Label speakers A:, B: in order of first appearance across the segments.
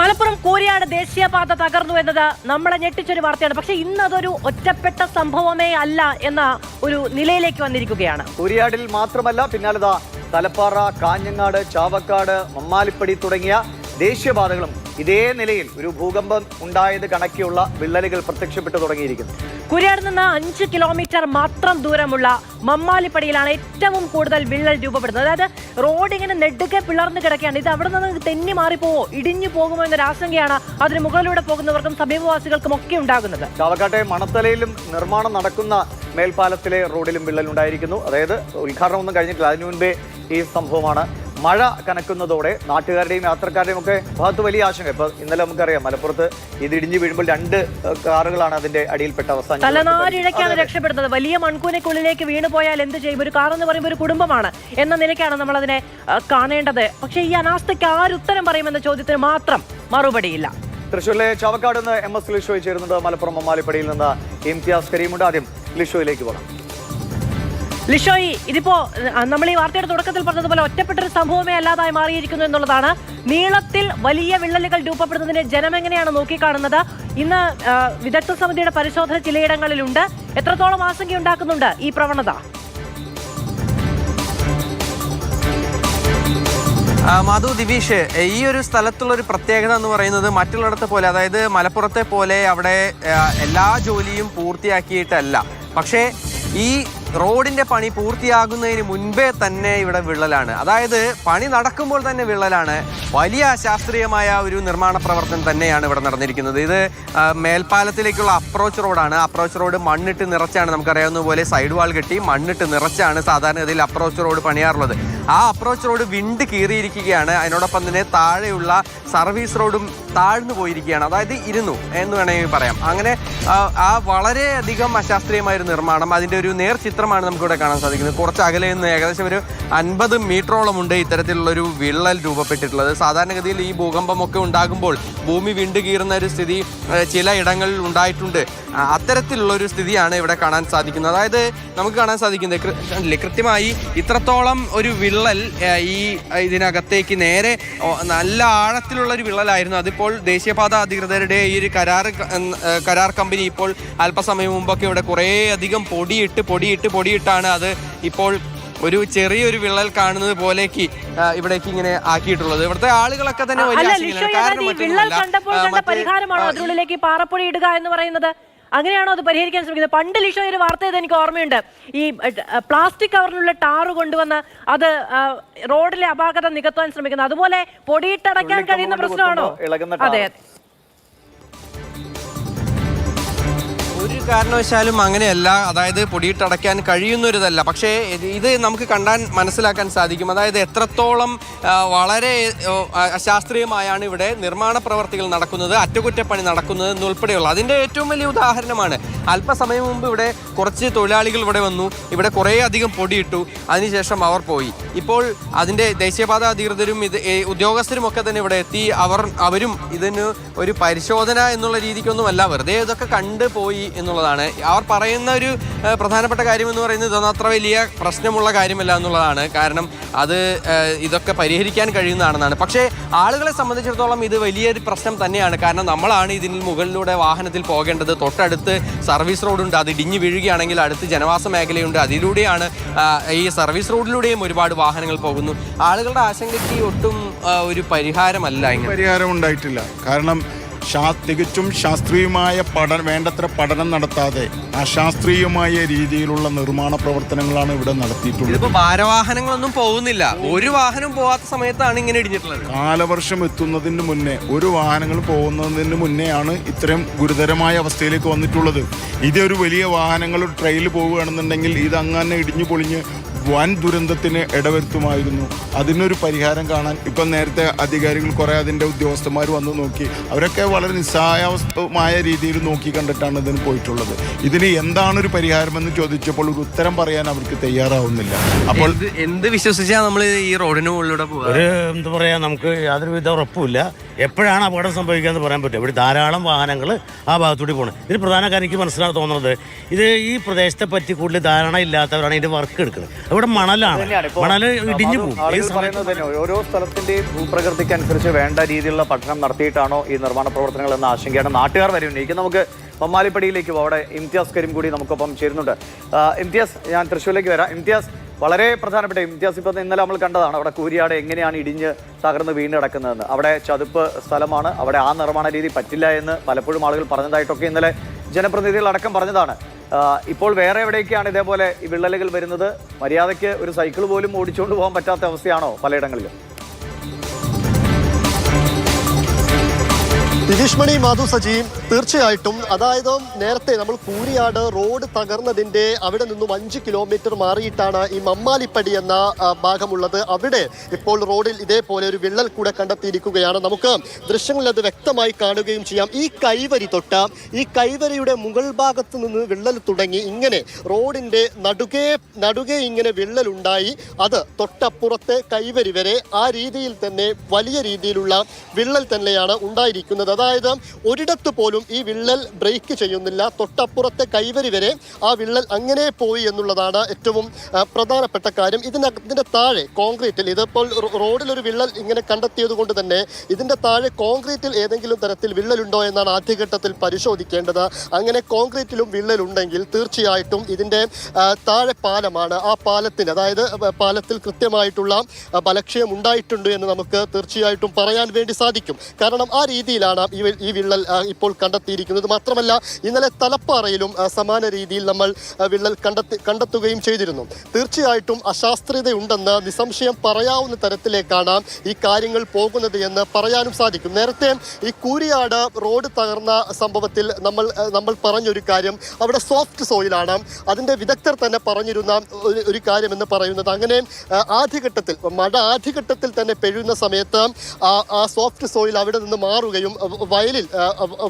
A: മലപ്പുറം കൂരിയാട് ദേശീയപാത തകർന്നു എന്നത് നമ്മളെ ഞെട്ടിച്ചൊരു വാർത്തയാണ്. പക്ഷെ ഇന്ന് അതൊരു ഒറ്റപ്പെട്ട സംഭവമേ അല്ല എന്ന ഒരു നിലയിലേക്ക് വന്നിരിക്കുകയാണ്.
B: കൂരിയാടിൽ മാത്രമല്ല, പിന്നാലതാ തലപ്പാറ, കാഞ്ഞങ്ങാട്, ചാവക്കാട്, മമ്മാലിപ്പടി തുടങ്ങിയ ദേശീയപാതകളും ഇതേ നിലയിൽ ഒരു ഭൂകമ്പം ഉണ്ടായത് കണക്കിയുള്ള വിള്ളലുകൾ പ്രത്യക്ഷപ്പെട്ടു തുടങ്ങിയിരിക്കുന്നു.
A: കൂരിയാട് നിന്ന് 5 കിലോമീറ്റർ മാത്രം ദൂരമുള്ള മമ്മാലിപ്പടിയിലാണ് ഏറ്റവും കൂടുതൽ വിള്ളൽ രൂപപ്പെടുന്നത്. അതായത് റോഡ് ഇങ്ങനെ നെടുക്കെ പിളർന്നു കിടക്കുകയാണ്. ഇത് അവിടെ നിന്ന് തെന്നി മാറിപ്പോവോ, ഇടിഞ്ഞു പോകുമോ എന്നൊരു ആശങ്കയാണ് അതിന് മുകളിലൂടെ പോകുന്നവർക്കും സമീപവാസികൾക്കും ഒക്കെ ഉണ്ടാകുന്നത്.
B: ചാവക്കാട്ടെ മണത്തലയിലും നിർമ്മാണം നടക്കുന്ന മേൽപ്പാലത്തിലെ റോഡിലും വിള്ളൽ ഉണ്ടായിരിക്കുന്നു. അതായത് ഉദ്ഘാടനം ഒന്നും കഴിഞ്ഞിട്ടില്ല, അതിനു മുൻപേ ഈ സംഭവമാണ്. മഴ കനക്കുന്നതോടെ നാട്ടുകാരുടെയും യാത്രക്കാരുടെയും ഒക്കെ ഭാഗത്ത് വലിയ ആശങ്ക. ഇപ്പൊ ഇന്നലെ നമുക്കറിയാം, മലപ്പുറത്ത് ഇത് ഇടിഞ്ഞു വീഴുമ്പോൾ 2 കാറുകളാണ് അതിന്റെ അടിയിൽപ്പെട്ട അവസാനം.
A: തലനാരിഴയ്ക്കാണ് രക്ഷപ്പെടുന്നത്. വലിയ മൺകൂനയ്ക്കുള്ളിലേക്ക് വീണുപോയാൽ എന്ത് ചെയ്യും? ഒരു കാർ എന്ന് പറയുമ്പോൾ ഒരു കുടുംബമാണ് എന്ന നിലയ്ക്കാണ് നമ്മൾ അതിനെ കാണേണ്ടത്. പക്ഷേ ഈ അനാസ്ഥയ്ക്ക് ആരുത്തരം പറയുമെന്ന ചോദ്യത്തിന് മാത്രം മറുപടിയില്ല.
B: തൃശ്ശൂരിലെ ചാവക്കാട് നിന്ന് MS ലിഷോയ് ചേരുന്നത്. മലപ്പുറം മമ്മാലിപ്പടിയിൽ നിന്ന് ഇംതിയാസ് കരീമുണ്ട്. ആദ്യം ലിഷോയിലേക്ക് പോകാം.
A: ലിഷോയ്, ഇതിപ്പോ നമ്മൾ ഈ വാർത്തയുടെ തുടക്കത്തിൽ പറഞ്ഞതുപോലെ ഒറ്റപ്പെട്ടൊരു സംഭവമേ അല്ലാതായി മാറിയിരിക്കുന്നു എന്നുള്ളതാണ്. നീളത്തിൽ വലിയ വിള്ളലുകൾ രൂപപ്പെടുന്നതിനെ ജനം എങ്ങനെയാണ് നോക്കിക്കാണുന്നത്? ഇന്ന് വിദഗ്ധ സമിതിയുടെ പരിശോധന ചിലയിടങ്ങളിലുണ്ട്. എത്രത്തോളം ആശങ്കയുണ്ടാക്കുന്നുണ്ട് ഈ പ്രവണത?
C: മധു, ദിവിഷ്, ഈ ഒരു സ്ഥലത്തുള്ള ഒരു പ്രത്യേകത എന്ന് പറയുന്നത് മറ്റുള്ളിടത്തെ പോലെ, അതായത് മലപ്പുറത്തെ പോലെ അവിടെ എല്ലാ ജോലിയും പൂർത്തിയാക്കിയിട്ടല്ല. പക്ഷേ ഈ റോഡിന്റെ പണി പൂർത്തിയാകുന്നതിന് മുൻപേ തന്നെ ഇവിടെ വിള്ളലാണ്. അതായത് പണി നടക്കുമ്പോൾ തന്നെ വിള്ളലാണ്. വലിയ അശാസ്ത്രീയമായ ഒരു നിർമ്മാണ പ്രവർത്തനം തന്നെയാണ് ഇവിടെ നടന്നിരിക്കുന്നത്. ഇത് മേൽപ്പാലത്തിലേക്കുള്ള അപ്രോച്ച് റോഡാണ്. അപ്രോച്ച് റോഡ് മണ്ണിട്ട് നിറച്ചാണ്, നമുക്കറിയാവുന്ന പോലെ സൈഡ് വാൾ കെട്ടി മണ്ണിട്ട് നിറച്ചാണ് സാധാരണഗതിയിൽ അപ്രോച്ച് റോഡ് പണിയാറുള്ളത്. ആ അപ്രോച്ച് റോഡ് വിണ്ട് കീറിയിരിക്കുകയാണ്. അതിനോടൊപ്പം തന്നെ താഴെയുള്ള സർവീസ് റോഡും താഴ്ന്നു പോയിരിക്കുകയാണ്. അതായത് ഇരുന്നു എന്ന് വേണമെങ്കിൽ പറയാം. അങ്ങനെ ആ വളരെയധികം അശാസ്ത്രീയമായൊരു നിർമ്മാണം, അതിൻ്റെ ഒരു നേർചിത്രമാണ് നമുക്കിവിടെ കാണാൻ സാധിക്കുന്നത്. കുറച്ച് അകലെ നിന്ന് ഏകദേശം ഒരു 50 മീറ്ററോളം ഉണ്ട് ഇത്തരത്തിലുള്ളൊരു വിള്ളൽ രൂപപ്പെട്ടിട്ടുള്ളത്. സാധാരണഗതിയിൽ ഈ ഭൂകമ്പമൊക്കെ ഉണ്ടാകുമ്പോൾ ഭൂമി വിണ്ട് കീറുന്ന ഒരു സ്ഥിതി ചില ഇടങ്ങളിൽ ഉണ്ടായിട്ടുണ്ട്. അത്തരത്തിലുള്ളൊരു സ്ഥിതിയാണ് ഇവിടെ കാണാൻ സാധിക്കുന്നത്. അതായത് നമുക്ക് കാണാൻ സാധിക്കുന്നത് കൃത്യമായി ഇത്രത്തോളം ഒരു വിള്ളൽ ഈ ഇതിനകത്തേക്ക് നേരെ നല്ല ആഴത്തിലുള്ളൊരു വിള്ളലായിരുന്നു. അതിപ്പോൾ ദേശീയപാത അധികൃതരുടെ ഈ ഒരു കരാർ കമ്പനി ഇപ്പോൾ അല്പസമയം മുമ്പൊക്കെ ഇവിടെ കുറേയധികം പൊടിയിട്ടാണ് അത് ഇപ്പോൾ ഒരു ചെറിയൊരു വിള്ളൽ കാണുന്നത് പോലേക്ക് ഇവിടേക്ക് ഇങ്ങനെ ആക്കിയിട്ടുള്ളത്. ഇവിടുത്തെ ആളുകളൊക്കെ തന്നെ
A: പരിഹാരമാണോ അതിനുള്ളിലേക്ക് പാറപ്പൊടി ഇടുക എന്ന് പറയുന്നത്? അങ്ങനെയാണോ അത് പരിഹരിക്കാൻ ശ്രമിക്കുന്നത്? പണ്ട് ലിഷോ ഒരു വാർത്ത ചെയ്ത് എനിക്ക് ഓർമ്മയുണ്ട്. ഈ പ്ലാസ്റ്റിക് കവറിനുള്ള ടാറ് കൊണ്ടുവന്ന് അത് റോഡിലെ അപാകത നികത്താൻ ശ്രമിക്കുന്നത്. അതുപോലെ പൊടിയിട്ടടയ്ക്കാൻ കഴിയുന്ന പ്രശ്നമാണോ? അതെ,
C: ഒരു കാരണവശാലും അങ്ങനെയല്ല. അതായത് പൊടിയിട്ടടയ്ക്കാൻ കഴിയുന്നൊരിതല്ല. പക്ഷേ ഇത് നമുക്ക് മനസ്സിലാക്കാൻ സാധിക്കും. അതായത് എത്രത്തോളം വളരെ അശാസ്ത്രീയമായാണ് ഇവിടെ നിർമ്മാണ പ്രവർത്തികൾ നടക്കുന്നത്, അറ്റകുറ്റപ്പണി നടക്കുന്നത് എന്നുൾപ്പെടെയുള്ള അതിൻ്റെ ഏറ്റവും വലിയ ഉദാഹരണമാണ്. അല്പസമയം മുമ്പ് ഇവിടെ കുറച്ച് തൊഴിലാളികൾ ഇവിടെ വന്നു, ഇവിടെ കുറേ അധികം പൊടിയിട്ടു, അതിനുശേഷം അവർ പോയി. ഇപ്പോൾ അതിൻ്റെ ദേശീയപാത അധികൃതരും ഉദ്യോഗസ്ഥരും ഒക്കെ തന്നെ ഇവിടെ എത്തി. അവരും ഇതിന് ഒരു പരിശോധന എന്നുള്ള രീതിക്കൊന്നുമല്ല, വെറുതെ ഇതൊക്കെ കണ്ടു പോയി എന്നുള്ളതാണ്. അവർ പറയുന്ന ഒരു പ്രധാനപ്പെട്ട കാര്യം എന്ന് പറയുന്നത് ഇതൊന്നും അത്ര വലിയ പ്രശ്നമുള്ള കാര്യമല്ല എന്നുള്ളതാണ്. കാരണം ഇതൊക്കെ പരിഹരിക്കാൻ കഴിയുന്നതാണെന്നാണ്. പക്ഷേ ആളുകളെ സംബന്ധിച്ചിടത്തോളം ഇത് വലിയൊരു പ്രശ്നം തന്നെയാണ്. കാരണം നമ്മളാണ് ഇതിന് മുകളിലൂടെ വാഹനത്തിൽ പോകേണ്ടത്. തൊട്ടടുത്ത് സർവീസ് റോഡുണ്ട്, അത് ഇടിഞ്ഞു വീഴുകയാണെങ്കിൽ അടുത്ത് ജനവാസ മേഖലയുണ്ട്. അതിലൂടെയാണ് ഈ സർവീസ് റോഡിലൂടെയും ഒരുപാട് വാഹനങ്ങൾ പോകുന്നു. ആളുകളുടെ ആശങ്കയ്ക്ക് ഒട്ടും ഒരു പരിഹാരമല്ല.
D: പരിഹാരം ഉണ്ടായിട്ടില്ല. കാരണം തികച്ചും ശാസ്ത്രീയമായ വേണ്ടത്ര പഠനം നടത്താതെ അശാസ്ത്രീയമായ രീതിയിലുള്ള നിർമ്മാണ പ്രവർത്തനങ്ങളാണ് ഇവിടെ നടത്തിയിട്ടുള്ളത്.
C: ഇതിപ്പോ ഭാരവാഹനങ്ങളൊന്നും പോകുന്നില്ല. ഒരു വാഹനം പോകാത്ത സമയത്താണ് ഇങ്ങനെ ഇടിഞ്ഞിട്ടുള്ളത്.
D: കാലവർഷം എത്തുന്നതിന് മുന്നേ, ഒരു വാഹനങ്ങൾ പോകുന്നതിന് മുന്നെയാണ് ഇത്രയും ഗുരുതരമായ അവസ്ഥയിലേക്ക് വന്നിട്ടുള്ളത്. ഇതൊരു വലിയ വാഹനങ്ങൾ ട്രെയിനിൽ പോവുകയാണെന്നുണ്ടെങ്കിൽ ഇതങ്ങനെ ഇടിഞ്ഞു പൊളിഞ്ഞ് വൻ ദുരന്തത്തിന് ഇടവരുത്തുമായിരുന്നു. അതിനൊരു പരിഹാരം കാണാൻ ഇപ്പം നേരത്തെ അധികാരികൾ കുറേ അതിൻ്റെ ഉദ്യോഗസ്ഥന്മാർ വന്ന് നോക്കി. അവരൊക്കെ വളരെ നിസ്സഹായമായ രീതിയിൽ നോക്കി കണ്ടിട്ടാണ് ഇതിന് പോയിട്ടുള്ളത്. ഇതിന് എന്താണൊരു പരിഹാരമെന്ന് ചോദിച്ചപ്പോൾ ഒരു ഉത്തരം പറയാൻ അവർക്ക് തയ്യാറാവുന്നില്ല. അപ്പോൾ
C: എന്ത് വിശ്വസിച്ചാൽ നമ്മൾ ഈ റോഡിന് മുകളിലൂടെ
E: ഒരു എന്താ പറയുക, നമുക്ക് യാതൊരുവിധ ഉറപ്പുമില്ല എപ്പോഴാണ് അപകടം സംഭവിക്കുക എന്ന് പറയാൻ പറ്റും. ഇവിടെ ധാരാളം വാഹനങ്ങൾ ആ ഭാഗത്തൂടി പോകണം. ഇതിന് പ്രധാന കാര്യം എനിക്ക് മനസ്സിലാക്കാൻ തോന്നുന്നത്, ഇത് ഈ പ്രദേശത്തെ പറ്റി കൂടുതൽ ധാരണ ഇല്ലാത്തവരാണ് ഇതിൻ്റെ വർക്ക് എടുക്കുന്നത്. ഇവിടെ മണലാണ്,
B: തന്നെയാണ് ഇപ്പോ
E: മണല് ഇടിഞ്ഞു
B: അത്
E: പോകും.
B: ആളുകൾ പറയുന്നത് തന്നെ ഓരോ സ്ഥലത്തിന്റെയും ഭൂപ്രകൃതിക്ക് അനുസരിച്ച് വേണ്ട രീതിയിലുള്ള പഠനം നടത്തിയിട്ടാണോ ഈ നിർമ്മാണ പ്രവർത്തനങ്ങൾ എന്ന ആശങ്കയാണ് നാട്ടുകാർ വരെ ഉന്നയിക്കുന്നത്. നമുക്ക് മമ്മാലിപ്പടിയിലേക്ക് പോകും. അവിടെ ഇംതിയാസ് കരീം കൂടി നമുക്കൊപ്പം ചേരുന്നുണ്ട്. ഇംതിയാസ്, ഞാൻ തൃശ്ശൂരിലേക്ക് വരാം. ഇംതിയാസ്, വളരെ പ്രധാനപ്പെട്ട ഇംതിയാസ്, ഇപ്പം ഇന്നലെ നമ്മൾ കണ്ടതാണ് അവിടെ കൂരിയാട് എങ്ങനെയാണ് ഇടിഞ്ഞ് തകർന്ന് വീണ് കിടക്കുന്നതെന്ന്. അവിടെ ചതുപ്പ് സ്ഥലമാണ്, അവിടെ ആ നിർമ്മാണ രീതി പറ്റില്ല എന്ന് പലപ്പോഴും ആളുകൾ പറഞ്ഞതായിട്ടൊക്കെ ഇന്നലെ ജനപ്രതിനിധികൾ അടക്കം പറഞ്ഞതാണ്. ഇപ്പോൾ വേറെ എവിടേക്കാണ് ഇതേപോലെ ഈ വിള്ളലുകൾ വരുന്നത്? മര്യാദയ്ക്ക് ഒരു സൈക്കിൾ പോലും ഓടിച്ചുകൊണ്ട് പോകാൻ പറ്റാത്ത അവസ്ഥയാണോ പലയിടങ്ങളിലും?
F: ദിവിഷ്മണി, മാധു, സജി, തീർച്ചയായിട്ടും. അതായത് നേരത്തെ നമ്മൾ കൂരിയാട് റോഡ് തകർന്നതിൻ്റെ അവിടെ നിന്നും 5 കിലോമീറ്റർ മാറിയിട്ടാണ് ഈ മമ്മാലിപ്പടി എന്ന ഭാഗമുള്ളത്. അവിടെ ഇപ്പോൾ റോഡിൽ ഇതേപോലെ ഒരു വിള്ളൽ കൂടെ കണ്ടെത്തിയിരിക്കുകയാണ്. നമുക്ക് ദൃശ്യങ്ങളിൽ അത് വ്യക്തമായി കാണുകയും ചെയ്യാം. ഈ കൈവരി തൊട്ട് ഈ കൈവരിയുടെ മുകൾ ഭാഗത്ത് നിന്ന് വിള്ളൽ തുടങ്ങി ഇങ്ങനെ റോഡിൻ്റെ നടുകെ ഇങ്ങനെ വിള്ളലുണ്ടായി. അത് തൊട്ടപ്പുറത്തെ കൈവരി വരെ ആ രീതിയിൽ തന്നെ വലിയ രീതിയിലുള്ള വിള്ളൽ തന്നെയാണ് ഉണ്ടായിരിക്കുന്നത്. അതായത് ഒരിടത്ത് പോലും ഈ വിള്ളൽ ബ്രേക്ക് ചെയ്യുന്നില്ല. തൊട്ടപ്പുറത്തെ കൈവരി വരെ ആ വിള്ളൽ അങ്ങനെ പോയി എന്നുള്ളതാണ് ഏറ്റവും പ്രധാനപ്പെട്ട കാര്യം. ഇതിന്റെ താഴെ കോൺക്രീറ്റിൽ, ഇതിപ്പോൾ റോഡിലൊരു വിള്ളൽ ഇങ്ങനെ കണ്ടെത്തിയത് കൊണ്ട് തന്നെ ഇതിന്റെ താഴെ കോൺക്രീറ്റിൽ ഏതെങ്കിലും തരത്തിൽ വിള്ളലുണ്ടോ എന്നാണ് ആദ്യഘട്ടത്തിൽ പരിശോധിക്കേണ്ടത്. അങ്ങനെ കോൺക്രീറ്റിലും വിള്ളലുണ്ടെങ്കിൽ തീർച്ചയായിട്ടും ഇതിന്റെ താഴെ പാലമാണ്. ആ പാലത്തിന്, അതായത് പാലത്തിൽ കൃത്യമായിട്ടുള്ള ബലക്ഷയം ഉണ്ടായിട്ടുണ്ട് എന്ന് നമുക്ക് തീർച്ചയായിട്ടും പറയാൻ വേണ്ടി സാധിക്കും. കാരണം ആ രീതിയിലാണ് ഈ വിള്ളൽ ഇപ്പോൾ കണ്ടെത്തിയിരിക്കുന്നത്. മാത്രമല്ല ഇന്നലെ തലപ്പാറയിലും സമാന രീതിയിൽ നമ്മൾ വിള്ളൽ കണ്ടെത്തുകയും ചെയ്തിരുന്നു. തീർച്ചയായിട്ടും അശാസ്ത്രീയതയുണ്ടെന്ന് നിസ്സംശയം പറയാവുന്ന തരത്തിലേക്കാണ് ഈ കാര്യങ്ങൾ പോകുന്നത് എന്ന് പറയാനും സാധിക്കും. നേരത്തെ ഈ കൂരിയാട് റോഡ് തകർന്ന സംഭവത്തിൽ നമ്മൾ പറഞ്ഞൊരു കാര്യം, അവിടെ സോഫ്റ്റ് സോയിലാണ്. അതിൻ്റെ വിദഗ്ധർ തന്നെ പറഞ്ഞിരുന്ന ഒരു കാര്യം എന്ന് പറയുന്നത്, അങ്ങനെ ആദ്യഘട്ടത്തിൽ മഴ ആദ്യഘട്ടത്തിൽ തന്നെ പെയ്യുന്ന സമയത്ത് ആ സോഫ്റ്റ് സോയിൽ അവിടെ നിന്ന് മാറുകയും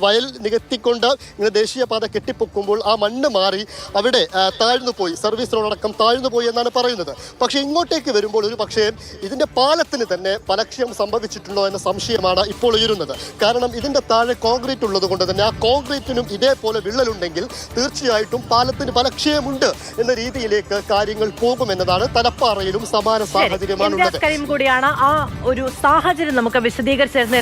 F: വയൽ നികത്തിക്കൊണ്ട് ഇങ്ങനെ ദേശീയപാത കെട്ടിപ്പൊക്കുമ്പോൾ ആ മണ്ണ് മാറി അവിടെ താഴ്ന്നു പോയി, സർവീസ് റോഡടക്കം താഴ്ന്നു പോയി എന്നാണ് പറയുന്നത്. പക്ഷേ ഇങ്ങോട്ടേക്ക് വരുമ്പോൾ ഒരു പക്ഷേ ഇതിൻ്റെ പാലത്തിന് തന്നെ ബലക്ഷയം സംഭവിച്ചിട്ടുണ്ടോ എന്ന സംശയമാണ് ഇപ്പോൾ ഉയരുന്നത്. കാരണം ഇതിൻ്റെ താഴെ കോൺക്രീറ്റ് ഉള്ളത് കൊണ്ട് തന്നെ ആ കോൺക്രീറ്റിനും ഇതേപോലെ വിള്ളലുണ്ടെങ്കിൽ തീർച്ചയായിട്ടും പാലത്തിന് ബലക്ഷയമുണ്ട് എന്ന രീതിയിലേക്ക് കാര്യങ്ങൾ പോകുമെന്നതാണ്. തലപ്പാറയിലും സമാന സാഹചര്യമാണ് ഉള്ളത്.
A: കൂടിയാണ് ആ ഒരു സാഹചര്യം നമുക്ക് വിശദീകരിച്ചിരുന്നത്.